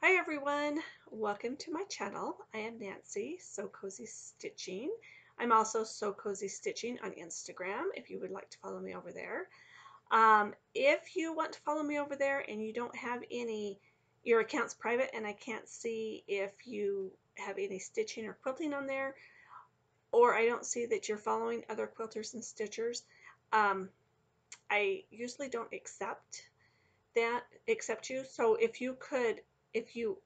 Hi everyone, welcome to my channel. I am Nancy, So Cozy Stitching. I'm also So Cozy Stitching on Instagram if you would like to follow me over there. If you want to follow me over there and you don't have your account's private and I can't see if you have any stitching or quilting on there, or I don't see that you're following other quilters and stitchers, I usually don't accept you. So if you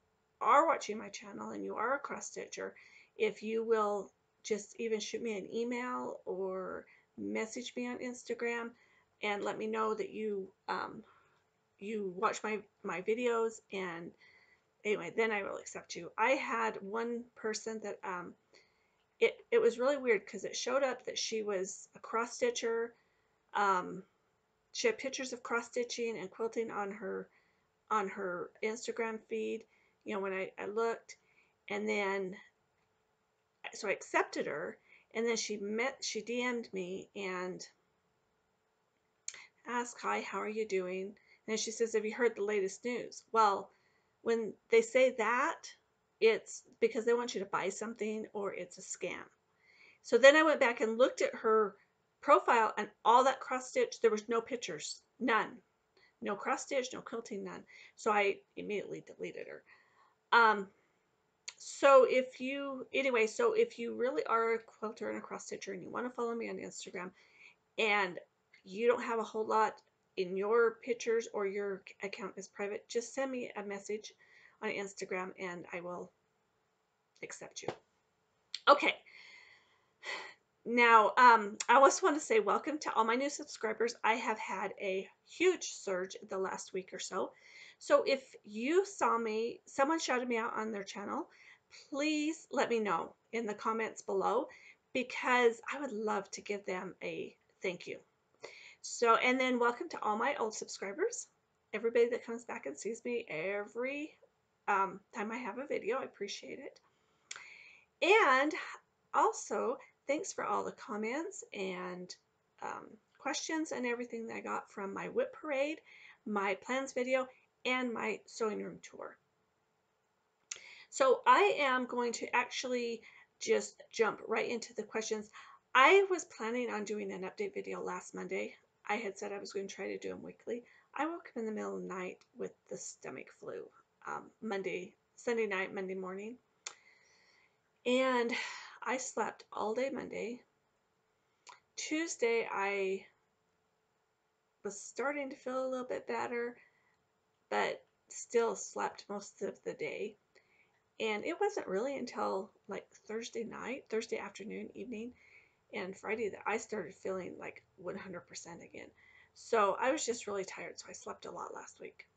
are watching my channel and you are a cross stitcher, if you will just even shoot me an email or message me on Instagram and let me know that you watch my videos, and anyway, then I will accept you. I had one person that it was really weird because it showed up that she was a cross stitcher. um, she had pictures of cross stitching and quilting on her Instagram feed, when I looked, and then so I accepted her, and then she DM'd me and asked, "Hi, how are you doing?" And then she says, "Have you heard the latest news?" Well, when they say that, it's because they want you to buy something or it's a scam. So then I went back and looked at her profile, and all that cross stitch, there was no pictures, none. No cross stitch, no quilting, none. So I immediately deleted her. So if you really are a quilter and a cross stitcher and you want to follow me on Instagram and you don't have a whole lot in your pictures or your account is private, just send me a message on Instagram and I will accept you. Okay. Now, I also want to say welcome to all my new subscribers. I have had a huge surge the last week or so. So if you saw me, someone shouted me out on their channel, please let me know in the comments below, because I would love to give them a thank you. So, and then welcome to all my old subscribers, everybody that comes back and sees me every time I have a video. I appreciate it. And also, thanks for all the comments and questions and everything that I got from my whip parade, my plans video, and my sewing room tour. So I am going to actually just jump right into the questions. I was planning on doing an update video last Monday. I had said I was going to try to do them weekly. I woke up in the middle of the night with the stomach flu, Sunday night, Monday morning. And I slept all day Monday. Tuesday, I was starting to feel a little bit better, but still slept most of the day. And it wasn't really until like Thursday afternoon, evening, and Friday that I started feeling like 100% again. So I was just really tired, so I slept a lot last week.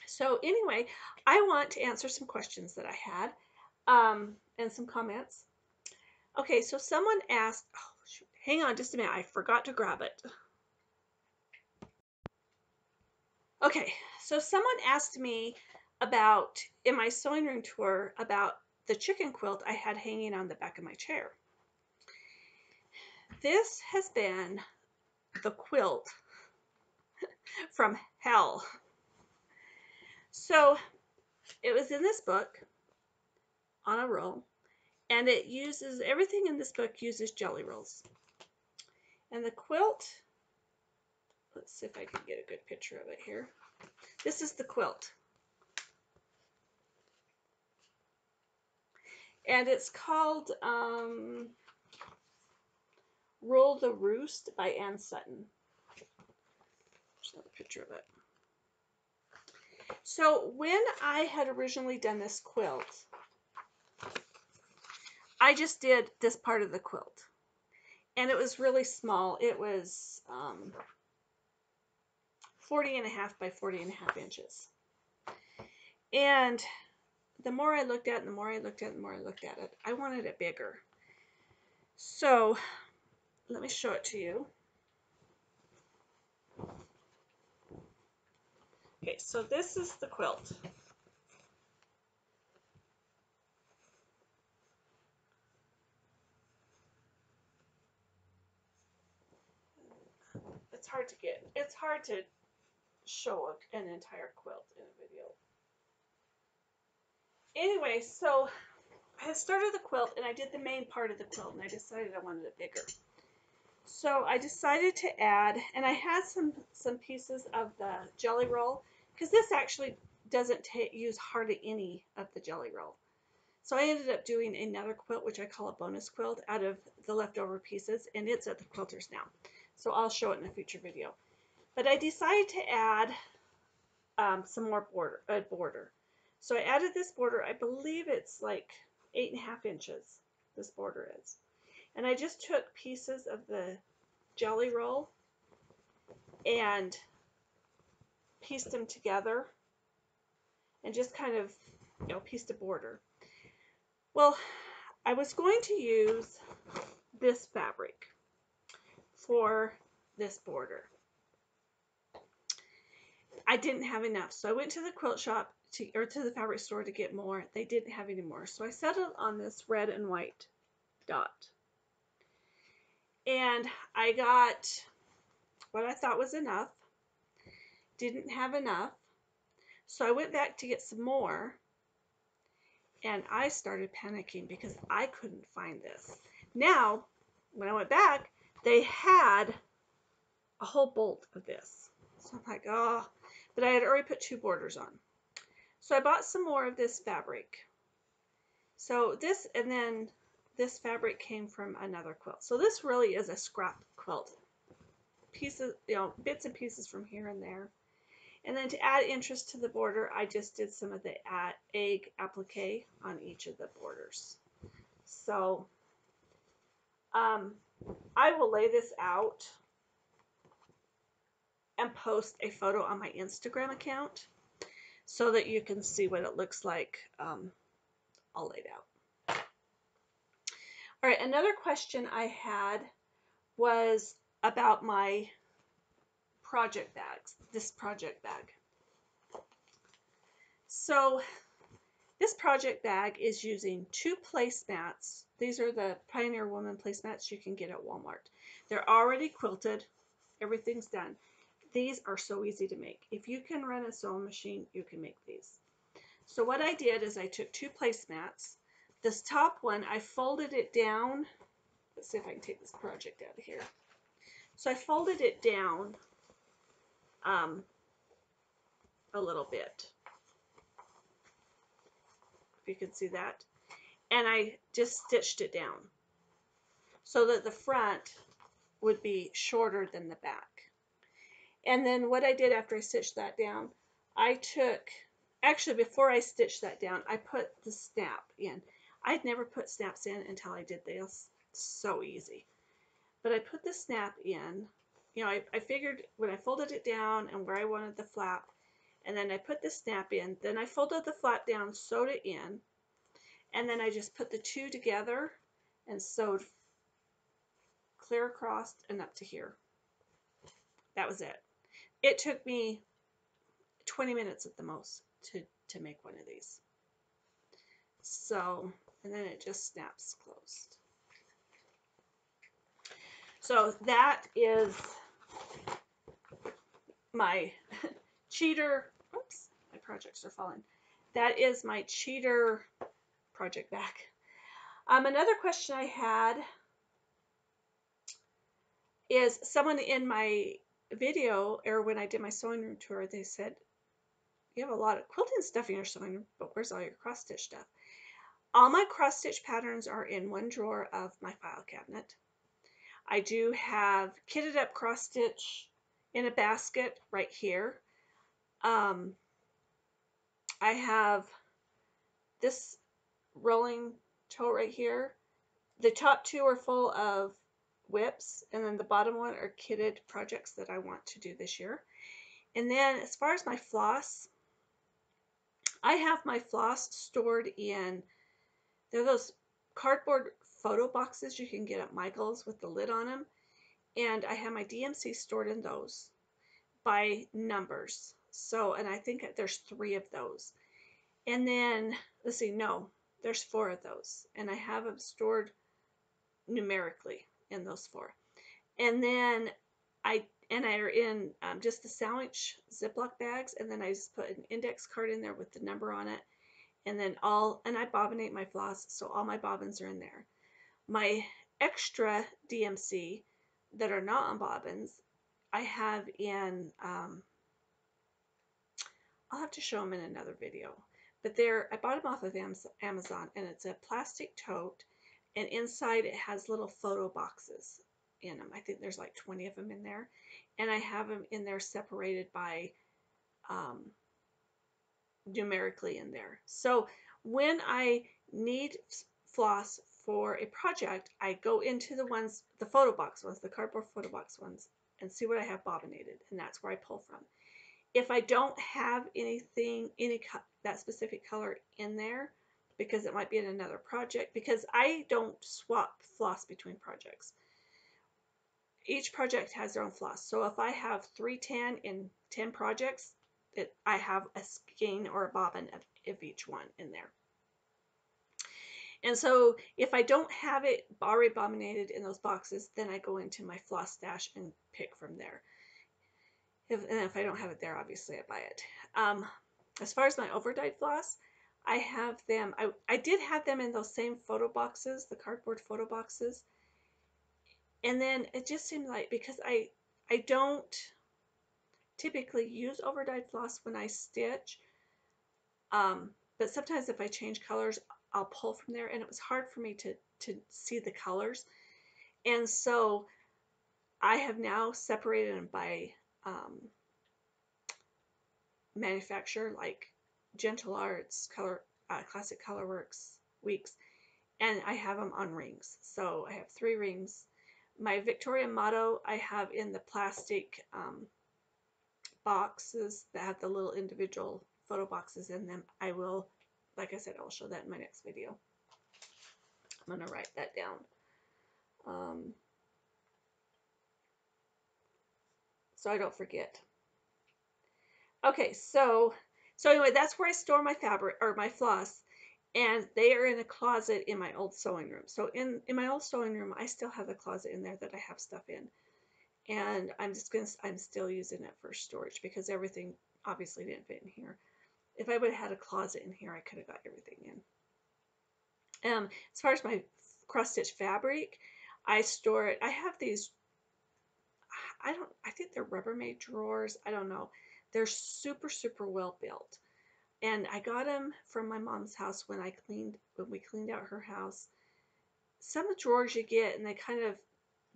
So anyway, I want to answer some questions that I had, and some comments. Okay, so someone asked, oh shoot, hang on just a minute, I forgot to grab it. Okay, so someone asked me about, in my sewing room tour, about the chicken quilt I had hanging on the back of my chair. This has been the quilt from hell. So it was in this book on a roll, and everything in this book uses jelly rolls. And the quilt, let's see if I can get a good picture of it here. This is the quilt. And it's called Roll the Roost by Ann Sutton. There's another picture of it. So when I had originally done this quilt, I just did this part of the quilt. And it was really small. It was 40.5 by 40.5 inches. And the more I looked at it, the more I looked at it, the more I looked at it, I wanted it bigger. So let me show it to you. Okay, so this is the quilt. It's hard to show an entire quilt in a video. anyway, so I had started the quilt and I did the main part of the quilt and I decided I wanted it bigger. So I decided to add, and I had some pieces of the jelly roll, because this actually doesn't use hardly any of the jelly roll. So I ended up doing another quilt, which I call a bonus quilt, out of the leftover pieces, and it's at the quilters now. So I'll show it in a future video. But I decided to add some more border. So I added this border. I believe it's like 8.5 inches, this border is. And I just took pieces of the jelly roll and pieced them together and just kind of, pieced a border. Well, I was going to use this fabric for this border. I didn't have enough, so I went to the quilt shop or to the fabric store to get more. They didn't have any more, so I settled on this red and white dot. And I got what I thought was enough. Didn't have enough, so I went back to get some more. And I started panicking because I couldn't find this. Now, when I went back, they had a whole bolt of this. So I'm like, oh, but I had already put 2 borders on. So I bought some more of this fabric. So this, and then this fabric came from another quilt. So this really is a scrap quilt. Pieces, bits and pieces from here and there. And then to add interest to the border, I just did some of the egg applique on each of the borders. So I will lay this out and post a photo on my Instagram account so that you can see what it looks like all laid out. All right, another question I had was about my project bags, this project bag. So this project bag is using 2 placemats. These are the Pioneer Woman placemats you can get at Walmart. They're already quilted. Everything's done. These are so easy to make. If you can run a sewing machine, you can make these. So what I did is I took 2 placemats. This top one, I folded it down. Let's see if I can take this project out of here. So I folded it down a little bit. If you can see that. And I just stitched it down so that the front would be shorter than the back. And then what I did after I stitched that down, actually before I stitched that down, I put the snap in. I'd never put snaps in until I did this. It's so easy. But I put the snap in. I figured when I folded it down and where I wanted the flap, and then I put the snap in, then I folded the flap down, sewed it in, and then I just put the 2 together and sewed clear across and up to here. That was it. It took me 20 minutes at the most to make one of these. So, and then it just snaps closed. So that is my cheater. Oops, my projects are falling. That is my cheater project bag. Another question I had is someone in my video, or when I did my sewing room tour, they said, you have a lot of quilting stuff in your sewing room, but where's all your cross stitch stuff? All my cross stitch patterns are in one drawer of my file cabinet. I do have kitted up cross stitch in a basket right here. I have this rolling tote right here. The top 2 are full of whips, and then the bottom one are kitted projects that I want to do this year. And then as far as my floss, I have my floss stored in, they're those cardboard photo boxes you can get at Michael's with the lid on them. And I have my DMC stored in those by numbers. So, and I think there's 3 of those. And then, let's see, no, there's 4 of those. And I have them stored numerically in those 4. And then I are in just the sandwich Ziploc bags, and then I just put an index card in there with the number on it, and then and I bobbinate my floss, so all my bobbins are in there. My extra DMC that are not on bobbins, I have in, I'll have to show them in another video, but I bought them off of Amazon, and it's a plastic tote, and inside it has little photo boxes in them. I think there's like 20 of them in there, and I have them in there separated by um, numerically in there. So when I need floss for a project, I go into the photo box ones, the cardboard photo box ones, and see what I have bobbinated, and that's where I pull from. If I don't have anything, that specific color in there, because it might be in another project, because I don't swap floss between projects. Each project has their own floss. So if I have 310 in 10 projects, I have a skein or a bobbin of each one in there. And so if I don't have it already bobbinated in those boxes, then I go into my floss stash and pick from there. If I don't have it there, obviously I buy it. As far as my overdyed floss, I have them, I did have them in those same photo boxes, the cardboard photo boxes. And then it just seemed like, because I don't typically use overdyed floss when I stitch, but sometimes if I change colors, I'll pull from there, and it was hard for me to see the colors. And so I have now separated them by manufacturer, like Gentle Arts, Classic Colorworks, Weeks, and I have them on rings. So I have 3 rings. My Victoria Motto I have in the plastic boxes that have the little individual photo boxes in them. I will, like I said, I'll show that in my next video. I'm going to write that down. So I don't forget. Okay, so anyway, that's where I store my fabric or my floss, and they are in a closet in my old sewing room. So in my old sewing room, I still have a closet in there that I have stuff in, and I'm still using it for storage because everything obviously didn't fit in here. If I would have had a closet in here, I could have got everything in. As far as my cross stitch fabric, I store it. I have these. I think they're Rubbermaid drawers. I don't know. They're super, super well built. And I got them from my mom's house when we cleaned out her house. Some of the drawers you get, and they kind of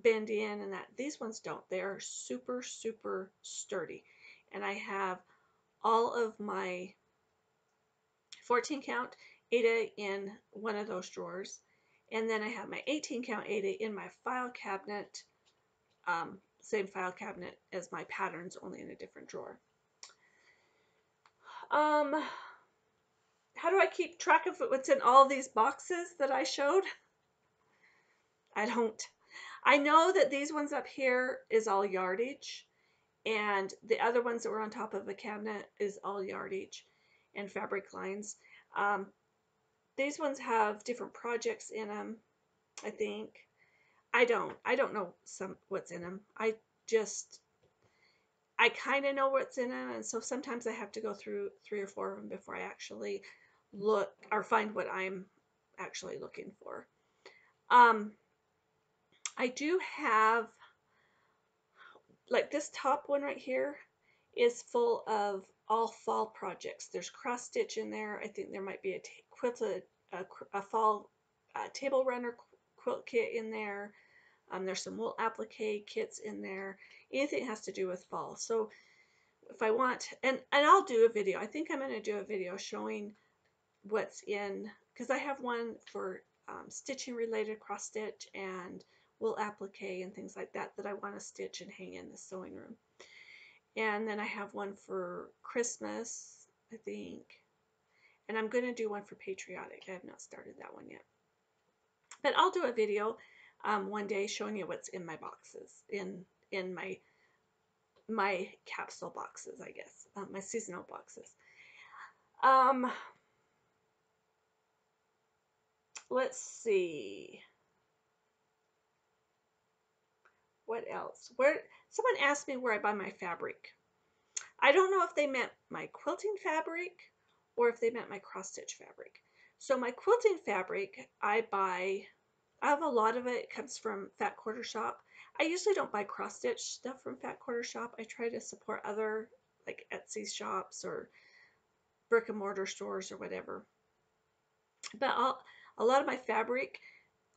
bend in, and these ones don't. They are super, super sturdy. And I have all of my 14 count Aida in one of those drawers. And then I have my 18 count Aida in my file cabinet, same file cabinet as my patterns, only in a different drawer. How do I keep track of what's in all these boxes that I showed? I don't. I know that these ones up here is all yardage, and the other ones that were on top of the cabinet is all yardage and fabric lines. These ones have different projects in them, I think. I don't know what's in them. I kind of know what's in them, and so sometimes I have to go through 3 or 4 of them before I actually look or find what I'm actually looking for. I do have, like, this top one right here is full of all fall projects. There's cross stitch in there. I think there might be a fall table runner quilt kit in there. There's some wool applique kits in there. Anything that has to do with fall. So if I want, and I'll do a video. I think I'm going to do a video showing what's in, because I have one for stitching related cross stitch and wool applique and things like that I want to stitch and hang in the sewing room. And then I have one for Christmas, I think. And I'm going to do one for patriotic. I have not started that one yet. But I'll do a video one day showing you what's in my boxes, in my capsule boxes, I guess, my seasonal boxes. Let's see. What else? Someone asked me where I buy my fabric. I don't know if they meant my quilting fabric or if they meant my cross stitch fabric. So my quilting fabric, I have a lot of it comes from Fat Quarter Shop. I usually don't buy cross stitch stuff from Fat Quarter Shop. I try to support other like Etsy shops or brick and mortar stores or whatever. But a lot of my fabric,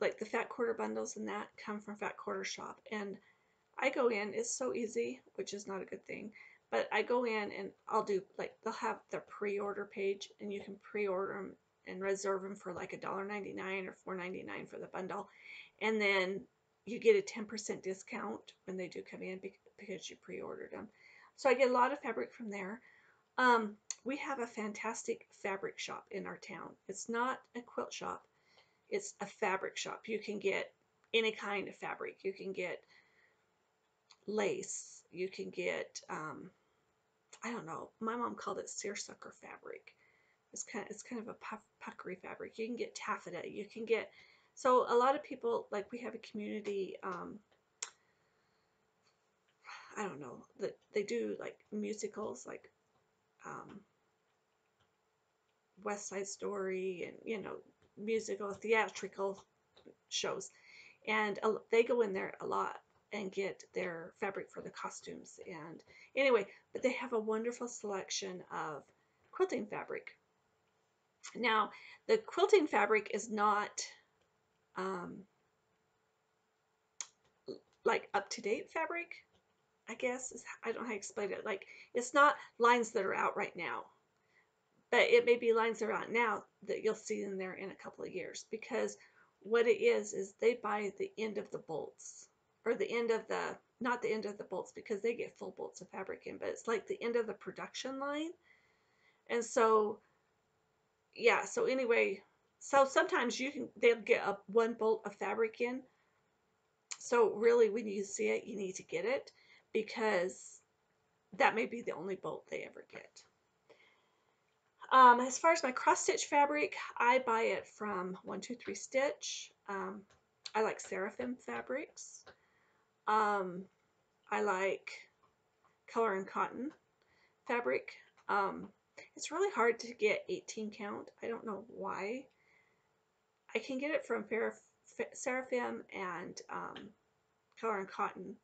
like the Fat Quarter bundles and that, come from Fat Quarter Shop. And I go in, it's so easy, which is not a good thing. But I go in and I'll do like they'll have their pre-order page and you can pre-order them and reserve them for like $1.99 or $4.99 for the bundle. And then you get a 10% discount when they do come in because you pre-ordered them. So I get a lot of fabric from there. Um, we have a fantastic fabric shop in our town. It's not a quilt shop, it's a fabric shop. You can get any kind of fabric. You can get lace. You can get, I don't know, my mom called it seersucker fabric. It's kind of a puckery fabric. You can get taffeta. You can get, so a lot of people, like we have a community, I don't know, that they do like musicals like West Side Story and, you know, musical, theatrical shows. And they go in there a lot and get their fabric for the costumes. And anyway, but they have a wonderful selection of quilting fabric. Now, the quilting fabric is not um, like up-to-date fabric, I guess. I don't know how to explain it. Like, it's not lines that are out right now, but it may be lines that are out now that you'll see in there in a couple of years, because what it is they buy the end of the bolts, or the end of the, not the end of the bolts because they get full bolts of fabric in, but it's like the end of the production line. And so, yeah, so anyway, so sometimes they'll get a one bolt of fabric in. So really when you see it, you need to get it, because that may be the only bolt they ever get. As far as my cross stitch fabric, I buy it from 123 Stitch. I like Seraphim fabrics. I like Color and Cotton fabric. It's really hard to get 18 count. I don't know why. I can get it from Seraphim and Color and Cotton.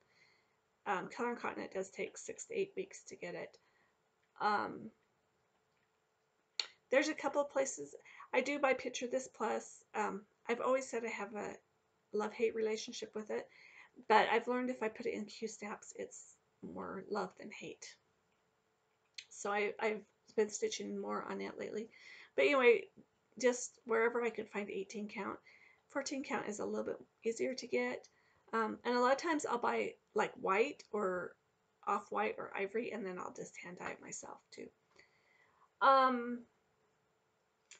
Color and Cotton, it does take 6 to 8 weeks to get it. There's a couple of places. I do buy Picture This Plus. I've always said I have a love-hate relationship with it, but I've learned if I put it in Q-snaps, it's more love than hate. So I've been stitching more on it lately. But anyway, just wherever I could find 18 count. 14 count is a little bit easier to get. And a lot of times I'll buy like white or off-white or ivory, and then I'll just hand dye it myself too.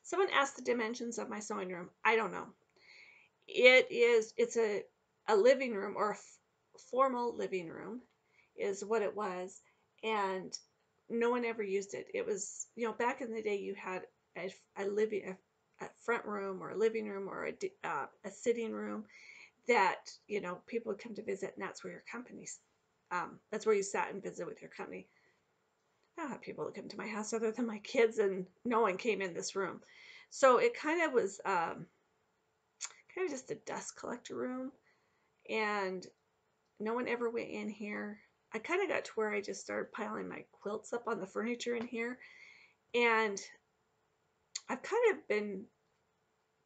Someone asked the dimensions of my sewing room. I don't know. It's a living room, or a formal living room is what it was. And no one ever used it. It was, you know, back in the day you had a front room or a living room or a sitting room that, you know, people would come to visit, and that's where your company's, that's where you sat and visited with your company. I don't have people that come to my house other than my kids, and no one came in this room. So it kind of was kind of just a dust collector room, and no one ever went in here. I kind of got to where I just started piling my quilts up on the furniture in here, and I've kind of been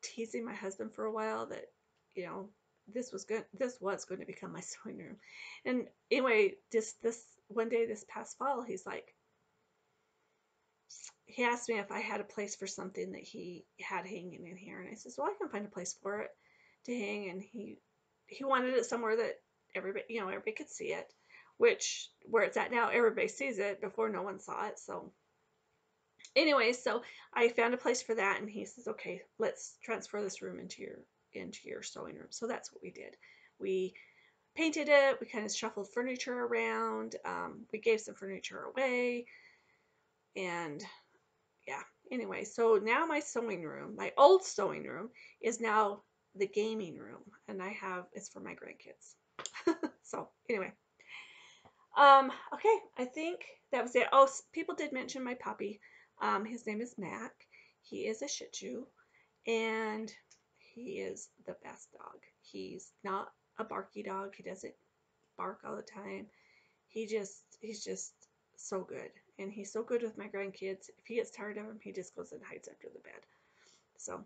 teasing my husband for a while that, you know, this was going to become my sewing room. And anyway, this one day this past fall, he asked me if I had a place for something that he had hanging in here, and I said, well, I can find a place for it to hang. And he wanted it somewhere that everybody could see it, which where it's at now, everybody sees it. Before, no one saw it. So anyway, so I found a place for that, and he says, okay, let's transfer this room into your sewing room. So that's what we did. We painted it. We kind of shuffled furniture around. We gave some furniture away, and yeah. Anyway, so now my sewing room, my old sewing room, is now the gaming room, and it's for my grandkids. So anyway, okay, I think that was it. Oh, people did mention my puppy. His name is Mac. He is a Shih Tzu, and he is the best dog. He's not a barky dog. He doesn't bark all the time. He's just so good. And he's so good with my grandkids. If he gets tired of him, he just goes and hides under the bed. So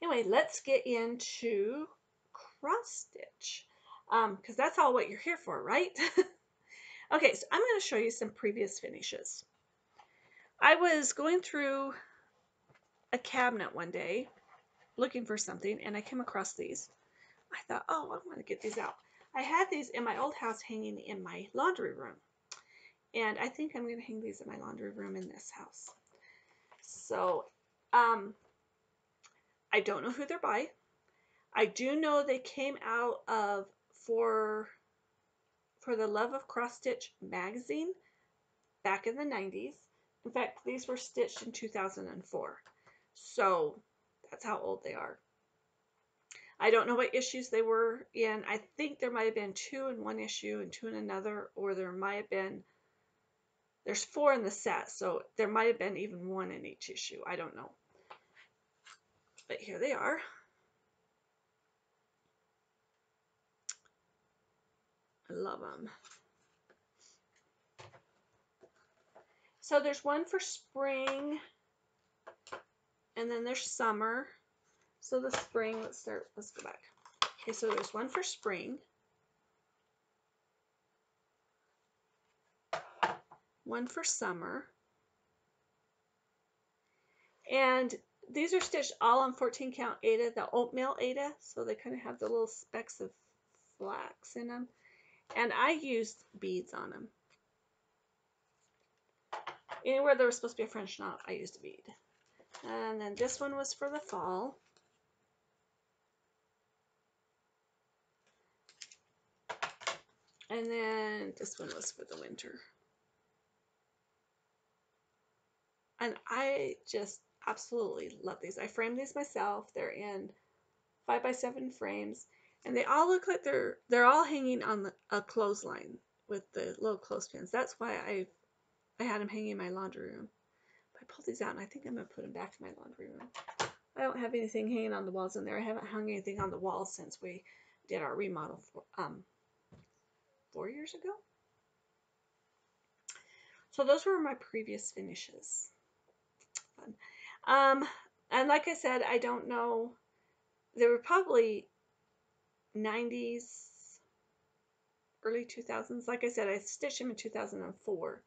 anyway, let's get into cross stitch. Because that's all what you're here for, right? Okay, so I'm going to show you some previous finishes. I was going through a cabinet one day looking for something, and I came across these. I thought, oh, I'm going to get these out. I had these in my old house hanging in my laundry room, and I think I'm going to hang these in my laundry room in this house. So I don't know who they're by. I do know they came out of For the Love of Cross Stitch magazine back in the 90s. In fact, these were stitched in 2004. So that's how old they are. I don't know what issues they were in. I think there might have been 2 in one issue and 2 in another, or there might have been, there's 4 in the set, so there might have been even 1 in each issue. I don't know. But here they are. I love them. So there's one for spring, and then there's summer. So the spring, let's go back. Okay, so there's one for spring, one for summer, and these are stitched all on 14 count Aida, the oatmeal Aida, so they kind of have the little specks of flax in them, and I used beads on them. Anywhere there was supposed to be a French knot, I used a bead. And then this one was for the fall. And then this one was for the winter. And I just absolutely love these. I framed these myself. They're in 5x7 frames, and they all look like they're all hanging on a clothesline with the little clothespins. That's why I had them hanging in my laundry room. I pulled these out, and I think I'm gonna put them back in my laundry room. I don't have anything hanging on the walls in there. I haven't hung anything on the walls since we did our remodel 4 years ago. So those were my previous finishes. Fun. And like I said, I don't know. They were probably 90s, early 2000s. Like I said, I stitched them in 2004.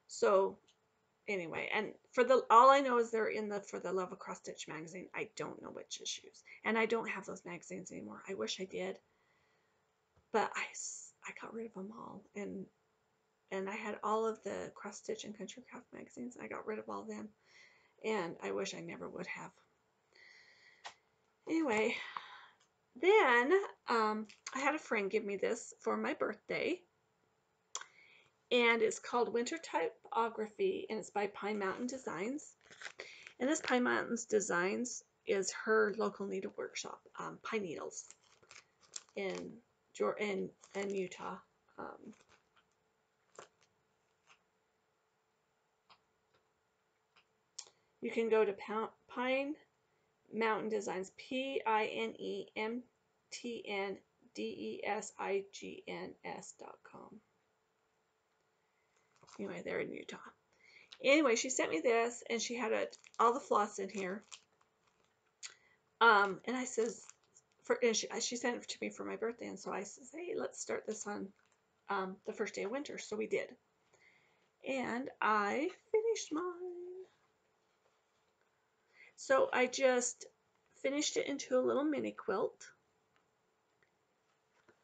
So anyway, and all I know is they're in the For the Love of Cross Stitch magazine. I don't know which issues, and I don't have those magazines anymore. I wish I did, but I got rid of them all, and I had all of the Cross Stitch and Country Craft magazines. I got rid of all of them, and I wish I never would have. Anyway, then I had a friend give me this for my birthday, and it's called Winter Typography, and it's by Pine Mountain Designs. And this Pine Mountain Designs is her local needle workshop, Pine Needles, in Utah. You can go to Pine Mountain Designs, PINEMTNDESIGNS.com. Anyway, they're in Utah. Anyway, she sent me this, and she had all the floss in here. And I says, she sent it to me for my birthday, and so I says, hey, let's start this on the first day of winter. So we did, and I finished mine. So I just finished it into a little mini quilt,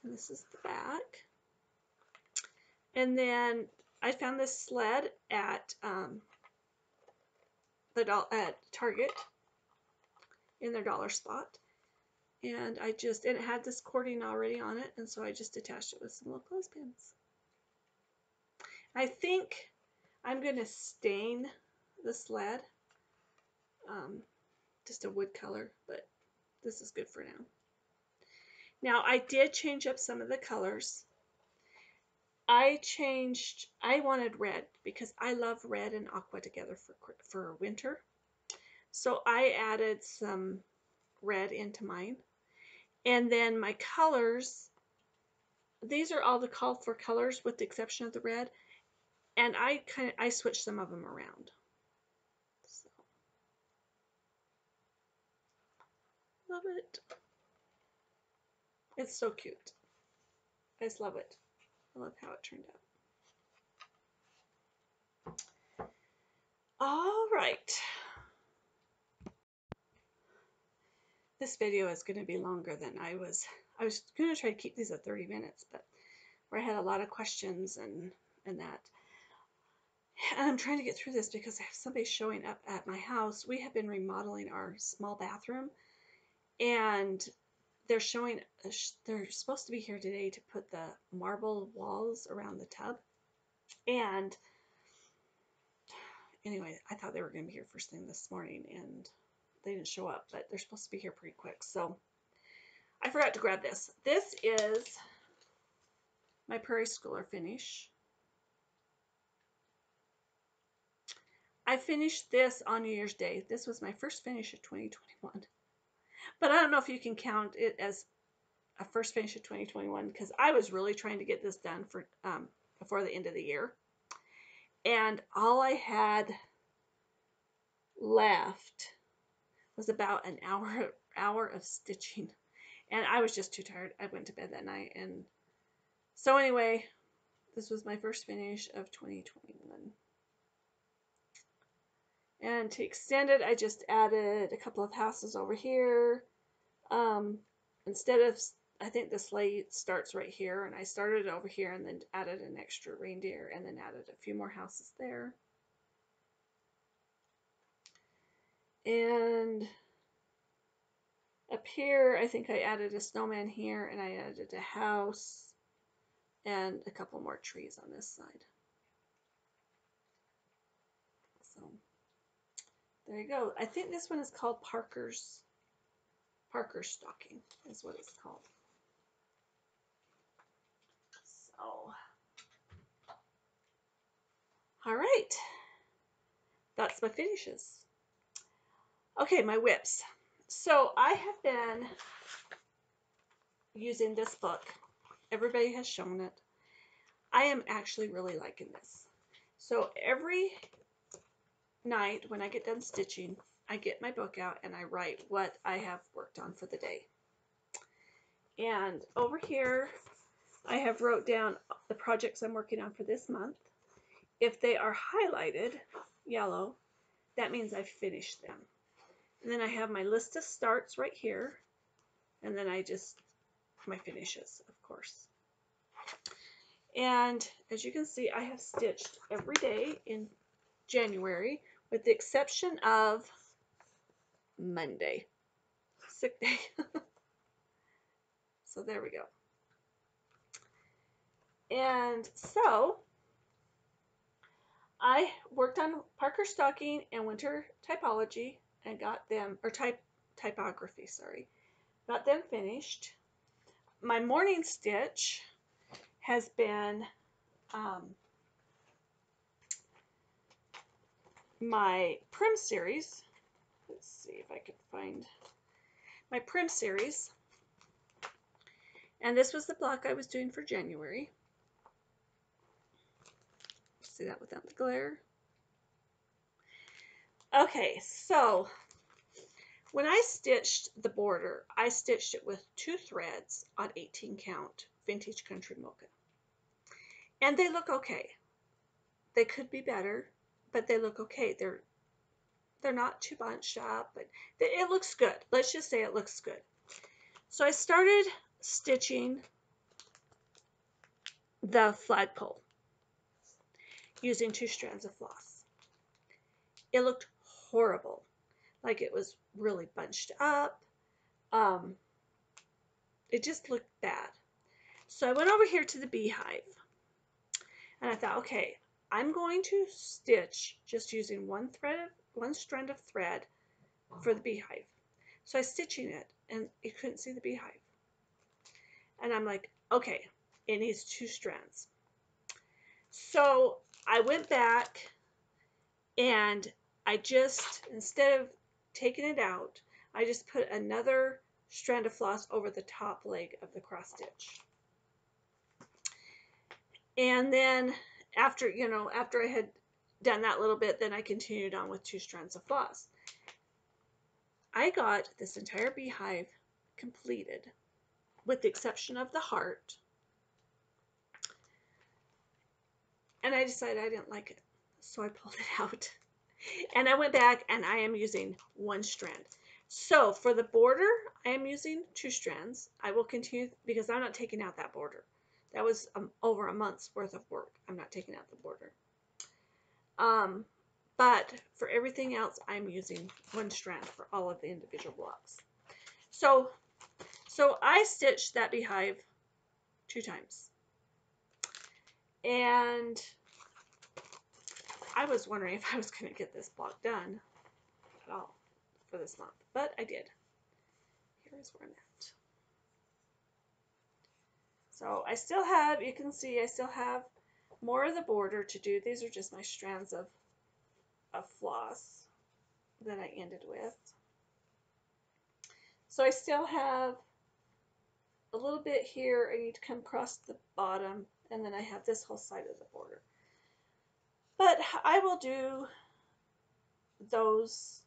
and this is the back. And then I found this sled at Target in their dollar spot, and it had this cording already on it, and so I just attached it with some little clothespins. I think I'm gonna stain the sled, just a wood color, but this is good for now. Now I did change up some of the colors. I wanted red because I love red and aqua together for winter. So I added some red into mine. And then my colors, these are all the called for colors with the exception of the red. And I switched some of them around. So, love it. It's so cute. I just love it. I love how it turned out. All right. This video is going to be longer than I was going to try to keep these at 30 minutes, but where I had a lot of questions and that. And I'm trying to get through this because I have somebody showing up at my house. We have been remodeling our small bathroom, and they're supposed to be here today to put the marble walls around the tub. And anyway, I thought they were going to be here first thing this morning, and they didn't show up, but they're supposed to be here pretty quick. So I forgot to grab this. This is my Prairie Schooler finish. I finished this on New Year's Day. This was my first finish of 2021. But I don't know if you can count it as a first finish of 2021 because I was really trying to get this done for before the end of the year. And all I had left was about an hour of stitching. And I was just too tired. I went to bed that night. And so anyway, this was my first finish of 2021. And to extend it, I just added a couple of houses over here. Instead of, I think the sleigh starts right here, and I started it over here and then added an extra reindeer and then added a few more houses there. And up here, I think I added a snowman here, and I added a house and a couple more trees on this side. So there you go. I think this one is called Parker's stocking is what it's called. So, all right, that's my finishes. Okay, my whips. So I have been using this book. Everybody has shown it. I am actually really liking this. So every night when I get done stitching, I get my book out and I write what I have worked on for the day. And over here, I have wrote down the projects I'm working on for this month. If they are highlighted yellow, that means I've finished them. And then I have my list of starts right here. And then my finishes, of course. And as you can see, I have stitched every day in January, with the exception of Monday, sick day. So there we go. And so I worked on Parker stocking and winter typology and got them, or typography, sorry, got them finished. My morning stitch has been my Prim series. Let's see if I can find my Prim series. And this was the block I was doing for January. See that without the glare? Okay, so when I stitched the border, I stitched it with 2 threads on 18 count Vintage Country Mocha. And they look okay. They could be better, but they look okay. They're not too bunched up, but it looks good. Let's just say it looks good. So I started stitching the flagpole using 2 strands of floss. It looked horrible. Like it was really bunched up. It just looked bad. So I went over here to the beehive and I thought, okay, I'm going to stitch just using one strand of thread for the beehive. So I was stitching it and you couldn't see the beehive. And I'm like, okay, it needs 2 strands. So I went back and I just, instead of taking it out, I just put another strand of floss over the top leg of the cross stitch. And then after, after I had done that little bit, then I continued on with 2 strands of floss. I got this entire beehive completed with the exception of the heart. And I decided I didn't like it. So I pulled it out. And I went back and I am using 1 strand. So for the border, I am using 2 strands. I will continue because I'm not taking out that border. That was over a month's worth of work. I'm not taking out the border. But for everything else, I'm using 1 strand for all of the individual blocks. So I stitched that beehive 2 times. And I was wondering if I was going to get this block done at all for this month, but I did. Here's where I'm at. So I still have, you can see, I still have more of the border to do. These are just my strands of floss that I ended with. So I still have a little bit here. I need to come across the bottom, and then I have this whole side of the border. But I will do those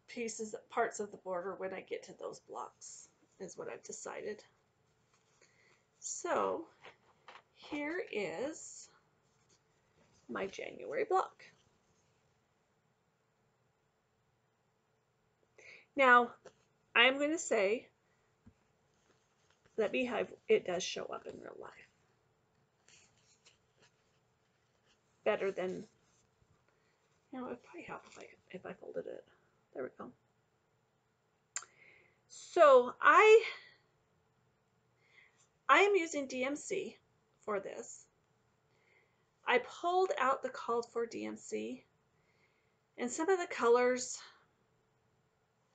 pieces, parts of the border when I get to those blocks, is what I've decided. So here is my January block. Now, I'm going to say that beehive, it does show up in real life. Better than, it would probably help if I folded it. There we go. So I am using DMC for this. I pulled out the called for DMC, and some of the colors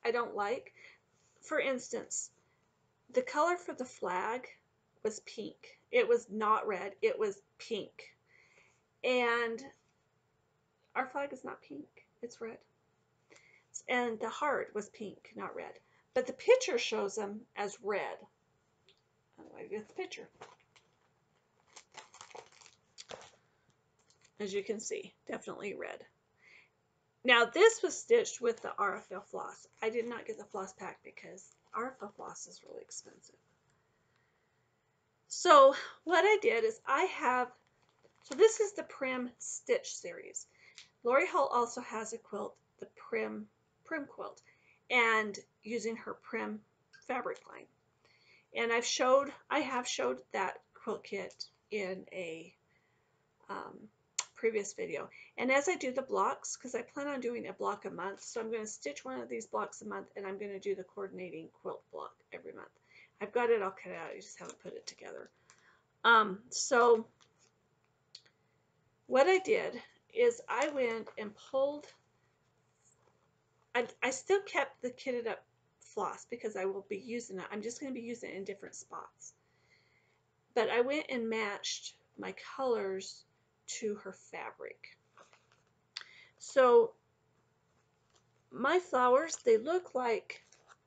I don't like. For instance, the color for the flag was pink. It was not red, it was pink. And our flag is not pink, it's red. And the heart was pink, not red. But the picture shows them as red. I get the picture. As you can see, definitely red. Now this was stitched with the RFL floss. I did not get the floss pack because RFL floss is really expensive. So what I did is so this is the Prim Stitch series. Lori Hull also has a quilt, the Prim quilt, and using her Prim fabric line. And I have showed that quilt kit in a previous video. And as I do the blocks, because I plan on doing a block a month, so I'm going to stitch one of these blocks a month, and I'm going to do the coordinating quilt block every month. I've got it all cut out, I just haven't put it together. So what I did is I went and pulled, I still kept the kitted up floss because I will be using it. I'm just going to be using it in different spots. But I went and matched my colors to her fabric. So my flowers, they look like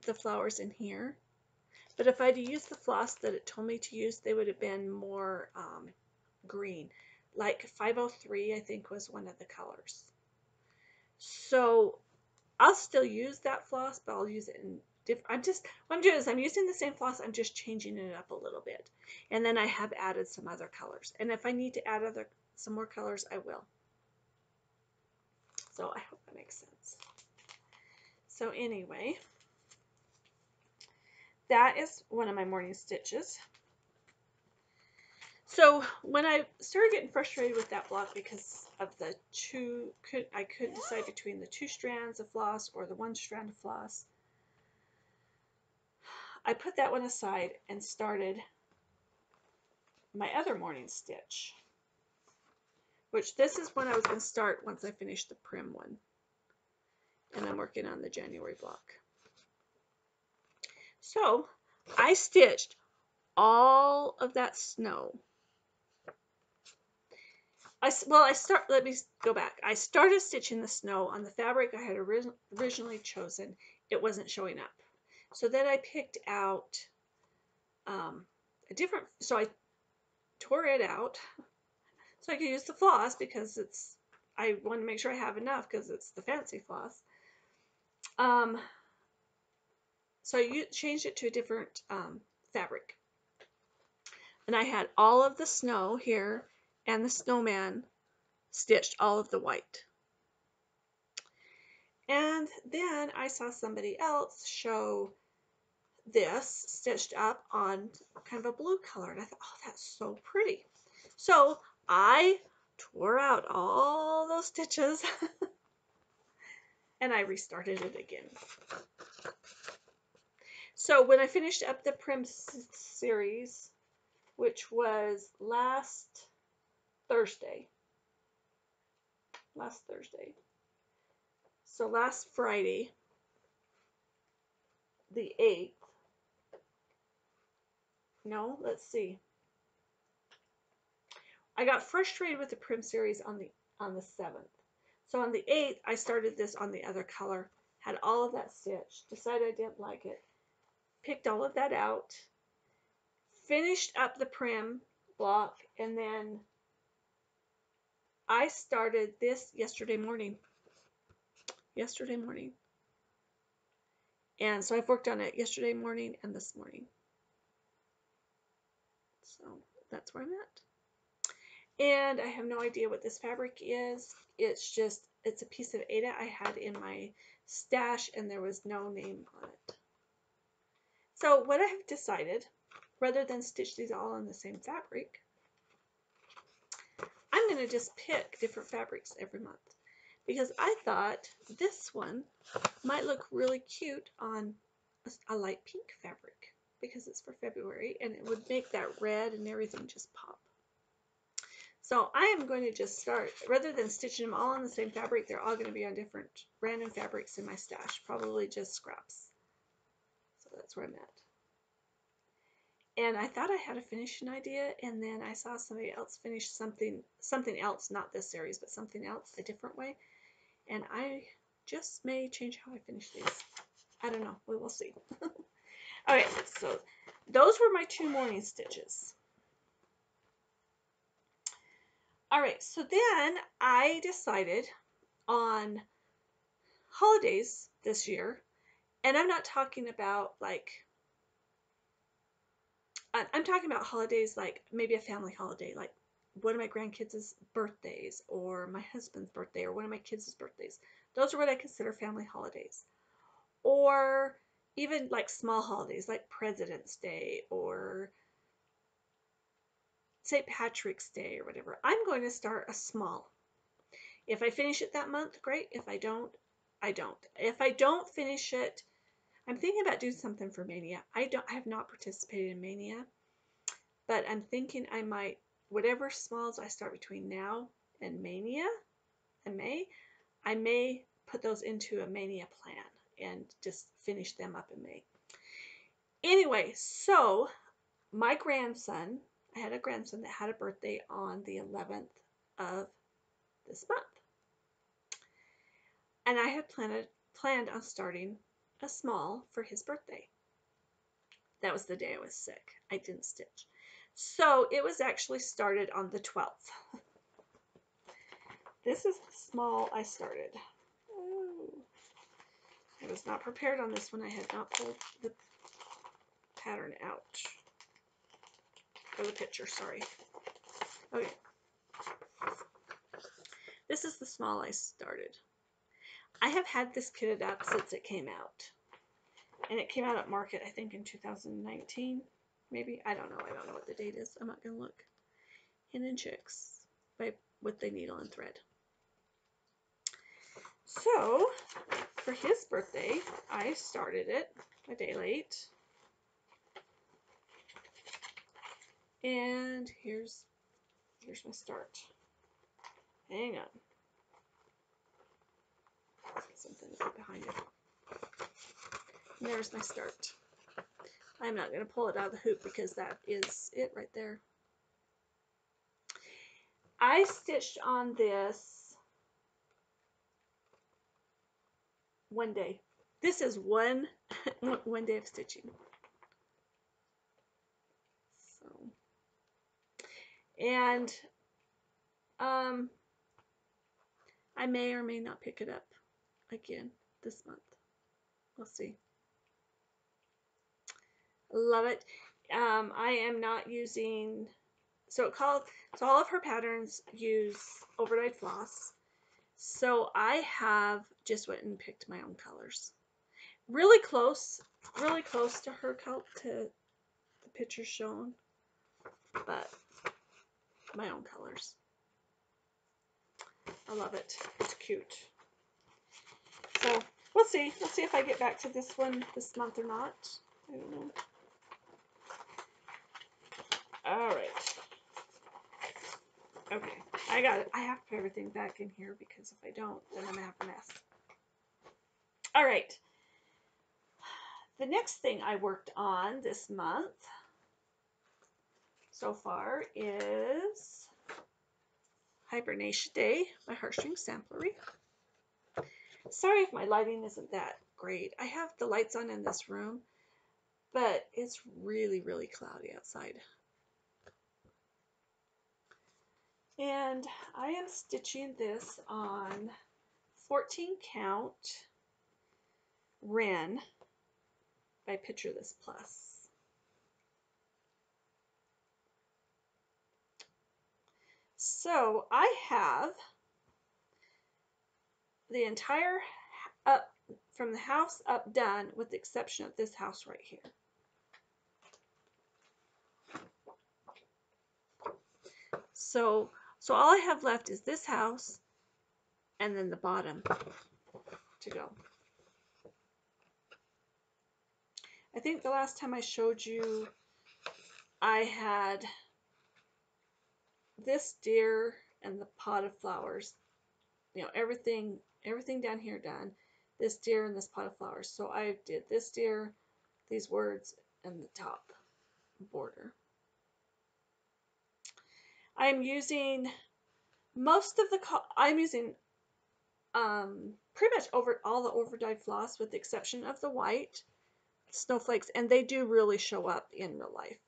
the flowers in here, but if I'd used the floss that it told me to use, they would have been more green. Like 503, I think, was one of the colors. So I'll still use that floss, but I'll use it in different, what I'm doing is I'm using the same floss, I'm just changing it up a little bit. And then I have added some other colors. And if I need to add some more colors, I will. So I hope that makes sense. So anyway, that is one of my morning stitches. So when I started getting frustrated with that block because of the I couldn't decide between the 2 strands of floss or the 1 strand of floss, I put that one aside and started my other morning stitch, which this is when I was going to start once I finished the Prim one. And I'm working on the January block. So I stitched all of that snow. let me go back. I started stitching the snow on the fabric I had originally chosen. It wasn't showing up. So then I picked out so I tore it out so I could use the floss because I want to make sure I have enough because it's the fancy floss. So I changed it to a different fabric. And I had all of the snow here and the snowman stitched all of the white. And then I saw somebody else show this stitched up on kind of a blue color. And I thought, oh, that's so pretty. So I tore out all those stitches and I restarted it again. So when I finished up the Prim series, which was last Thursday. So last Friday, the 8th. No, let's see. I got frustrated with the Prim series on the 7th. So on the 8th, I started this on the other color, had all of that stitched, decided I didn't like it, picked all of that out, finished up the Prim block, and then I started this yesterday morning. And so I've worked on it yesterday morning and this morning. So that's where I'm at. And I have no idea what this fabric is. It's a piece of Aida I had in my stash and there was no name on it. So what I have decided, rather than stitch these all on the same fabric, I'm going to just pick different fabrics every month. Because I thought this one might look really cute on a light pink fabric because it's for February and it would make that red and everything just pop. So I am going to just start, rather than stitching them all on the same fabric, they're all going to be on different random fabrics in my stash, probably just scraps. So that's where I'm at. And I thought I had a finishing idea, and then I saw somebody else finish something else, not this series, but something else a different way. And I just may change how I finish these. I don't know. We will see. Okay, so those were my 2 morning stitches. All right, so then I decided on holidays this year, and I'm not talking about I'm talking about holidays like maybe a family holiday, like one of my grandkids' birthdays or my husband's birthday or one of my kids' birthdays. Those are what I consider family holidays. Or even like small holidays like President's Day or St. Patrick's Day or whatever. I'm going to start a small. If I finish it that month, great. If I don't, I don't. If I don't finish it, I'm thinking about doing something for Mania. I have not participated in Mania, but I'm thinking I might, whatever smalls I start between now and Mania and May, I may put those into a Mania plan and just finish them up in May. Anyway, so my grandson, I had a grandson that had a birthday on the 11th of this month. And I had planned on starting a small for his birthday. That was the day I was sick. I didn't stitch. So it was actually started on the 12th. This is the small I started. Oh, I was not prepared on this one. I had not pulled the pattern out. Or the picture, sorry. Okay. This is the small I started. I have had this kitted up since it came out. And it came out at market, I think, in 2019. Maybe. I don't know. I don't know what the date is. I'm not going to look. Hidden Chicks with the needle and thread. So, for his birthday, I started it a day late. And here's my start. Hang on. Something behind it. And there's my start. I'm not going to pull it out of the hoop because that is it right there. I stitched on this one day. This is one day of stitching. So, and I may or may not pick it up again this month. We'll see. Love it. I am not using, so all of her patterns use overdyed floss. So I have just went and picked my own colors. Really close to her color, to the picture shown, but my own colors. I love it. It's cute. So we'll see. We'll see if I get back to this one this month or not. I don't know. All right. Okay. I got it. I have to put everything back in here because if I don't, then I'm gonna have a mess. All right. The next thing I worked on this month so far is Hibernation Day by Heartstring Samplery. Sorry if my lighting isn't that great. I have the lights on in this room, but it's really, really cloudy outside. And I am stitching this on 14 count Wren by Picture This Plus. So I have the entire up from the house up done with the exception of this house right here. So all I have left is this house and then the bottom to go. I think the last time I showed you, I had this deer and the pot of flowers. You know, everything down here done. This deer and this pot of flowers. So I did this deer, these words, and the top border. I'm using pretty much all the overdyed floss with the exception of the white snowflakes, and they do really show up in real life.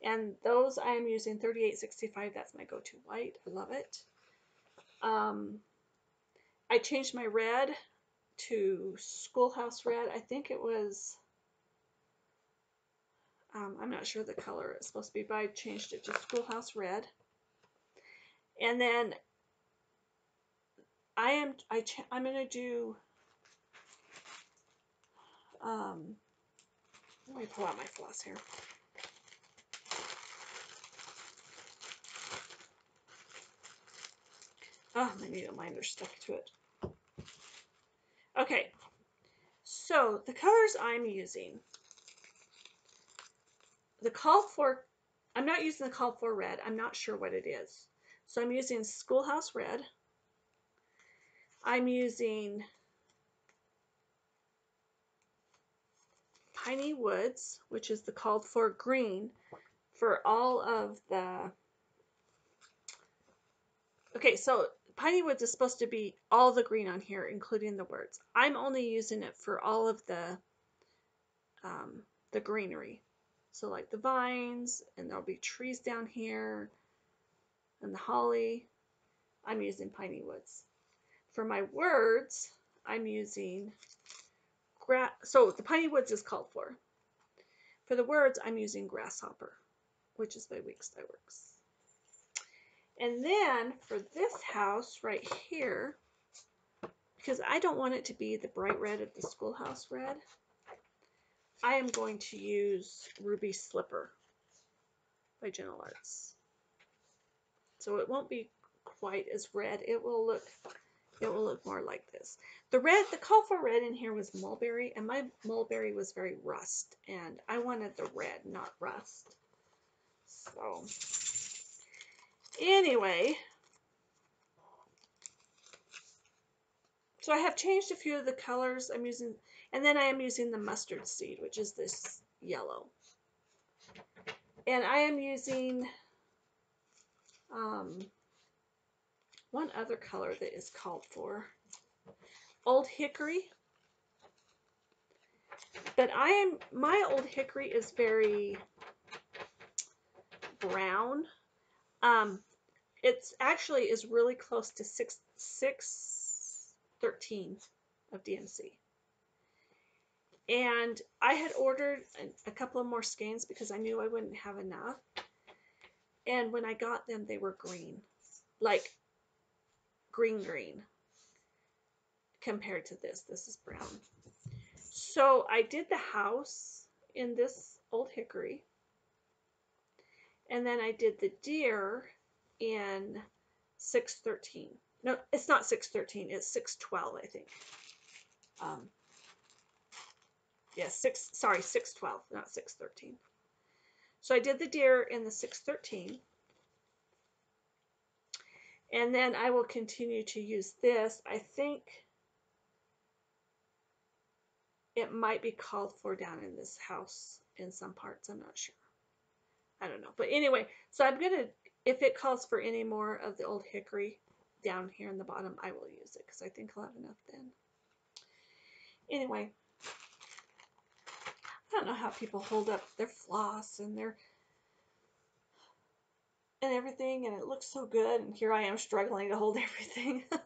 And those I am using 3865. That's my go-to white. I love it. I changed my red to Schoolhouse Red. I think it was, I'm not sure the color it's supposed to be, but I changed it to Schoolhouse Red. And then I'm going to do, let me pull out my floss here. Oh, my needle minder stuck to it. Okay, so the colors I'm using, I'm not using the called for red. I'm not sure what it is. So I'm using Schoolhouse Red. I'm using Piney Woods, which is the called for green for all of the, okay, so Piney Woods is supposed to be all the green on here, including the words. I'm only using it for all of the greenery. So like the vines, and there'll be trees down here, and the holly. I'm using Piney Woods. For my words, I'm using so the Piney Woods is called for. For the words, I'm using Grasshopper, which is by Weeks Dye Works. And then for this house right here, because I don't want it to be the bright red of the Schoolhouse Red, I am going to use Ruby Slipper by Gentle Arts. So it won't be quite as red. It will look more like this. The call for red in here was mulberry, and my mulberry was very rust, and I wanted the red, not rust. So anyway, so I have changed a few of the colors I'm using, and then I am using the mustard seed, which is this yellow. And I am using one other color that is called for. Old Hickory. But my Old Hickory is very brown. It's actually is really close to 613 of DMC. And I had ordered a couple of more skeins because I knew I wouldn't have enough. And when I got them, they were green, like green compared to this. This is brown. So I did the house in this Old Hickory. And then I did the deer in 613. No, it's not 613. It's 612, I think. Yeah, 612, not 613. So I did the deer in the 613. And then I will continue to use this. I think it might be called for down in this house in some parts. I'm not sure. I don't know. But anyway, so I'm going to, if it calls for any more of the Old Hickory down here in the bottom, I will use it because I think I'll have enough then. Anyway, I don't know how people hold up their floss and their and everything, and it looks so good, and here I am struggling to hold everything. But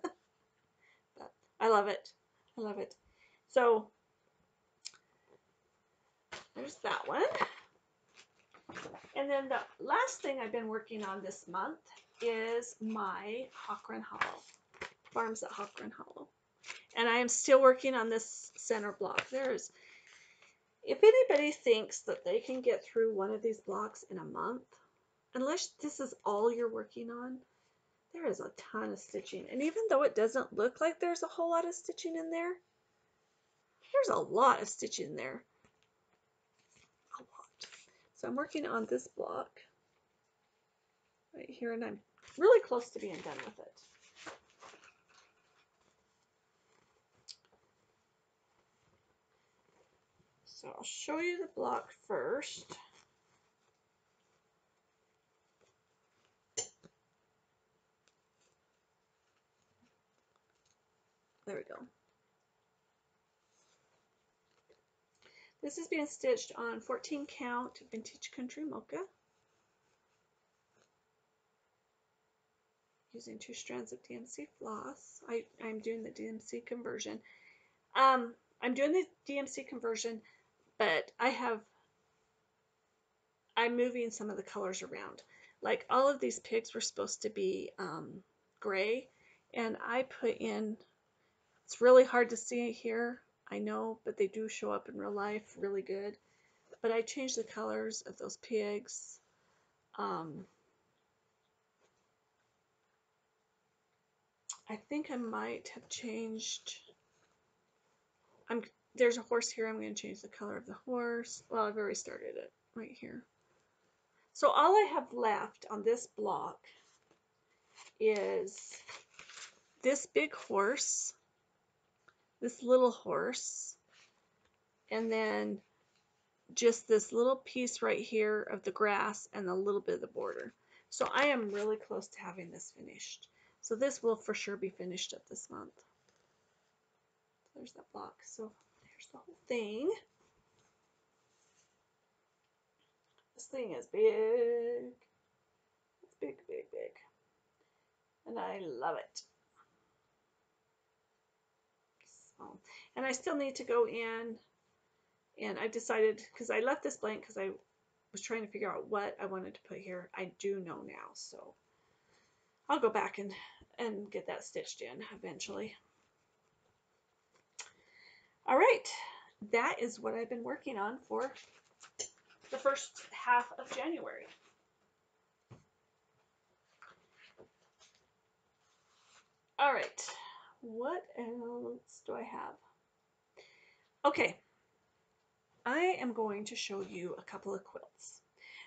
I love it. I love it. So there's that one. And then the last thing I've been working on this month is my Hawkrun Hollow, Farms at Hawkrun Hollow. And I am still working on this center block. If anybody thinks that they can get through one of these blocks in a month, unless this is all you're working on, there is a ton of stitching. And even though it doesn't look like there's a whole lot of stitching in there, there's a lot of stitching there. A lot. So I'm working on this block right here, and I'm really close to being done with it. So I'll show you the block first. There we go. This is being stitched on 14 count Vintage Country Mocha using 2 strands of DMC floss. I'm doing the DMC conversion. I'm doing the DMC conversion, but I'm moving some of the colors around. Like all of these pigs were supposed to be gray, and I put in, it's really hard to see here, I know, but they do show up in real life really good. But I changed the colors of those pigs. I think I might have changed, there's a horse here, I'm going to change the color of the horse. Well, I've already started it right here. So all I have left on this block is this big horse, this little horse, and then just this little piece right here of the grass and a little bit of the border. So I am really close to having this finished. So this will for sure be finished up this month. So there's that block. So here's the whole thing. This thing is big. It's big, big, big. And I love it. So, and I still need to go in, and I've decided, because I left this blank because I was trying to figure out what I wanted to put here. I do know now, so I'll go back and get that stitched in eventually. All right, that is what I've been working on for the first half of January. All right, what else do I have? Okay, I am going to show you a couple of quilts.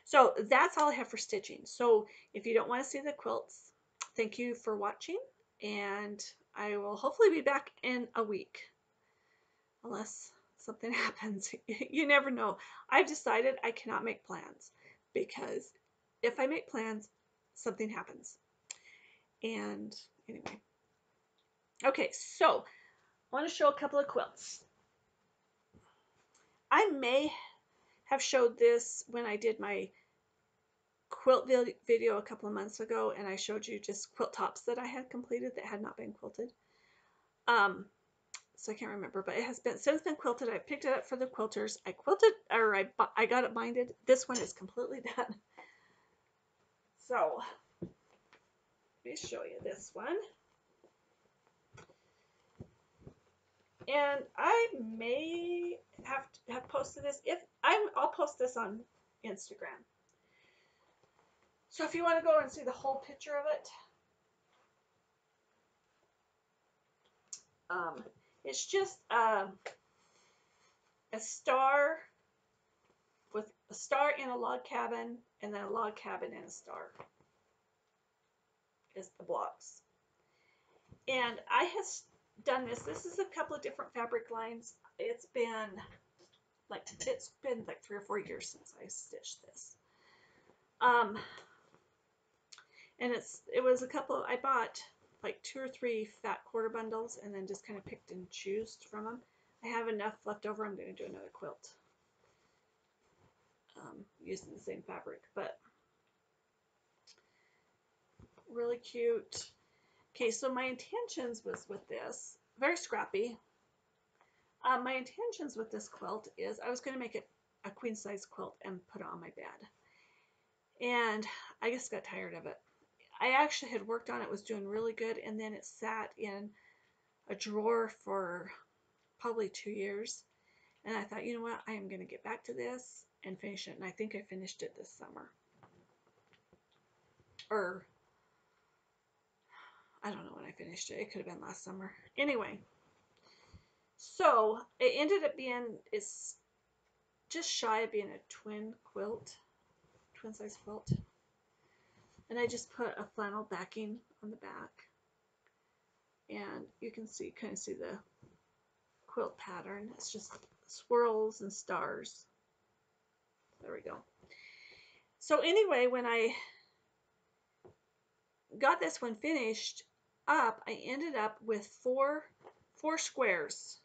So that's all I have for stitching. So if you don't want to see the quilts, thank you for watching, and I will hopefully be back in a week, unless something happens. You never know. I've decided I cannot make plans, because if I make plans, something happens. And Anyway. Okay, so I want to show a couple of quilts. I may have showed this when I did my quilt video a couple of months ago, and I showed you just quilt tops that I had completed that had not been quilted. So I can't remember, but it has been since been quilted. I picked it up for the quilters. I quilted, or I got it binded. This one is completely done. So let me show you this one. And I may have posted this. I'll post this on Instagram. So if you want to go and see the whole picture of it, it's just a star with a star in a log cabin, and then a log cabin and a star is the blocks. And I have done this. This is a couple of different fabric lines. It's been like 3 or 4 years since I stitched this. And it was a couple. I bought like 2 or 3 fat quarter bundles, and then just kind of picked and chose from them. I have enough left over. I'm going to do another quilt using the same fabric, but really cute. Okay, so my intentions was with this, very scrappy. My intentions with this quilt is I was going to make it a queen size quilt and put it on my bed. And I just got tired of it. I actually had worked on it, was doing really good, and then it sat in a drawer for probably 2 years. And I thought, you know what, I am going to get back to this and finish it. And I think I finished it this summer. Or, I don't know when I finished it. It could have been last summer. Anyway, so it ended up being, it's just shy of being a twin size quilt. And I just put a flannel backing on the back. And you can kind of see the quilt pattern. It's just swirls and stars. There we go. So anyway, when I got this one finished up, I ended up with four squares,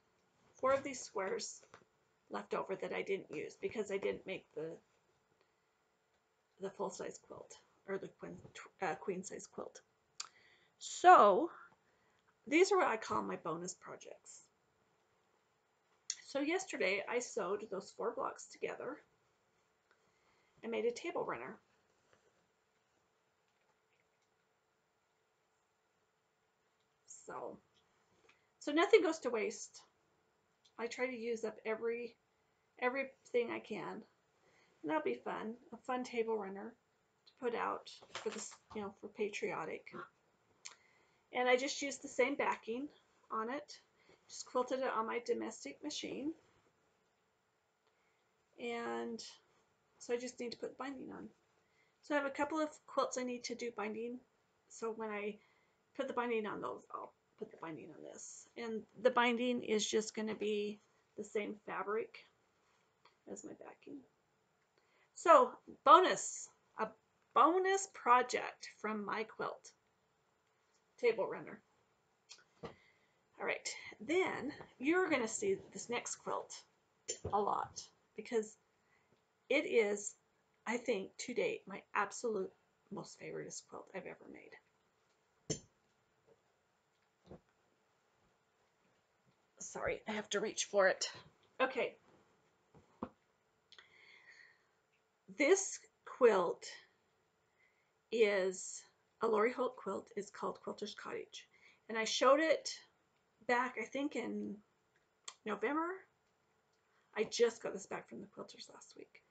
4 of these squares left over that I didn't use because I didn't make the full size quilt, or the queen size quilt. So these are what I call my bonus projects. So yesterday I sewed those 4 blocks together and made a table runner. So nothing goes to waste. I try to use up everything I can. And that'll be fun. A fun table runner to put out for this, for patriotic. And I just used the same backing on it. Just quilted it on my domestic machine. And so I just need to put binding on. So I have a couple of quilts I need to do binding. So when I put the binding on those, I'll put the binding on this. And the binding is just going to be the same fabric as my backing. So a bonus project from my quilt table runner. All right, then you're going to see this next quilt a lot because it is, I think, to date, my absolute most favorite quilt I've ever made. Sorry, I have to reach for it. Okay. This quilt is a Lori Holt quilt. It's called Quilter's Cottage. And I showed it back, I think, in November. I just got this back from the quilters last week.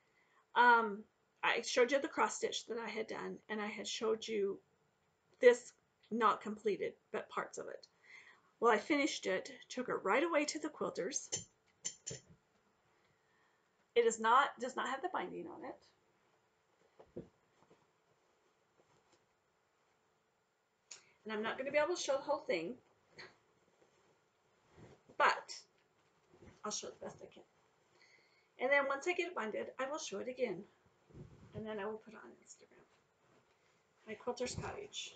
I showed you the cross stitch that I had done, and I had showed you this not completed, but parts of it. Well, I finished it, took it right away to the quilters. It does not have the binding on it. And I'm not going to be able to show the whole thing, but I'll show it the best I can. And then once I get it binded, I will show it again. And then I will put it on Instagram. My Quilter's Cottage.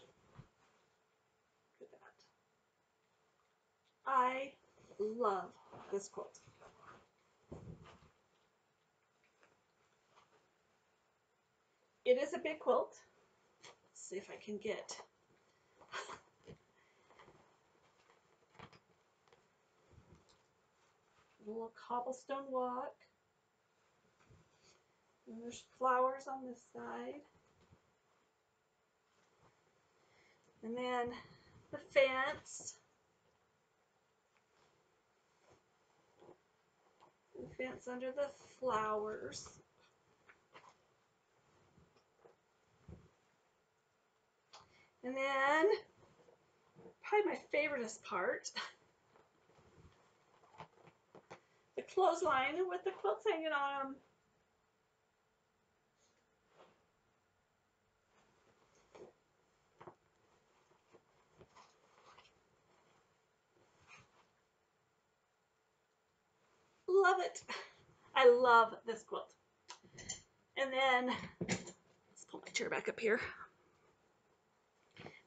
Look at I love this quilt. It is a big quilt. Let's see if I can get a little cobblestone walk. And there's flowers on this side. And then the fence. The fence under the flowers. And then, probably my favoriteest part, the clothesline with the quilts hanging on them. Love it. I love this quilt. And then, let's pull my chair back up here.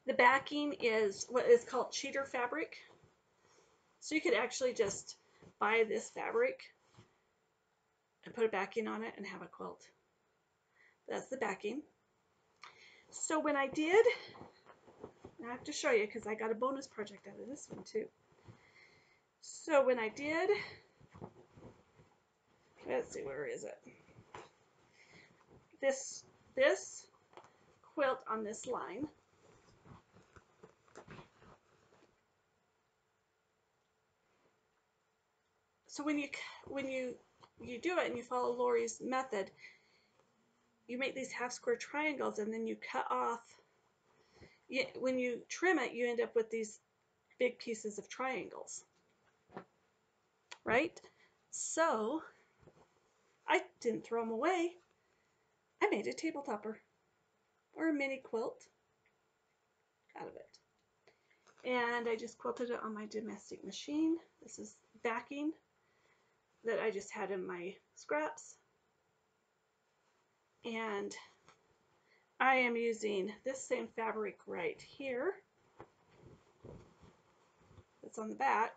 The backing is what is called cheater fabric. So you could actually just buy this fabric and put a backing on it and have a quilt. That's the backing. So when I did, I have to show you because I got a bonus project out of this one too. So when I did, let's see, where is it? This quilt on this line. So when you do it and you follow Lori's method, you make these half square triangles and then you cut off. When you trim it, you end up with these big pieces of triangles, right? So I didn't throw them away. I made a table topper or a mini quilt out of it. And I just quilted it on my domestic machine. This is backing that I just had in my scraps. And I am using this same fabric right here that's on the back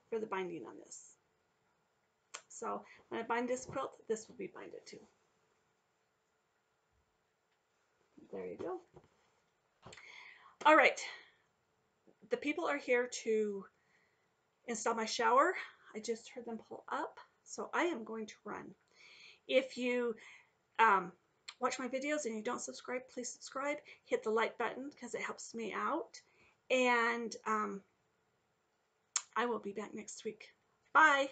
for the binding on this. So when I bind this quilt, this will be binded too. There you go. All right. The people are here to install my shower. I just heard them pull up, so I am going to run. If you watch my videos and you don't subscribe, please subscribe. Hit the like button because it helps me out. And I will be back next week. Bye.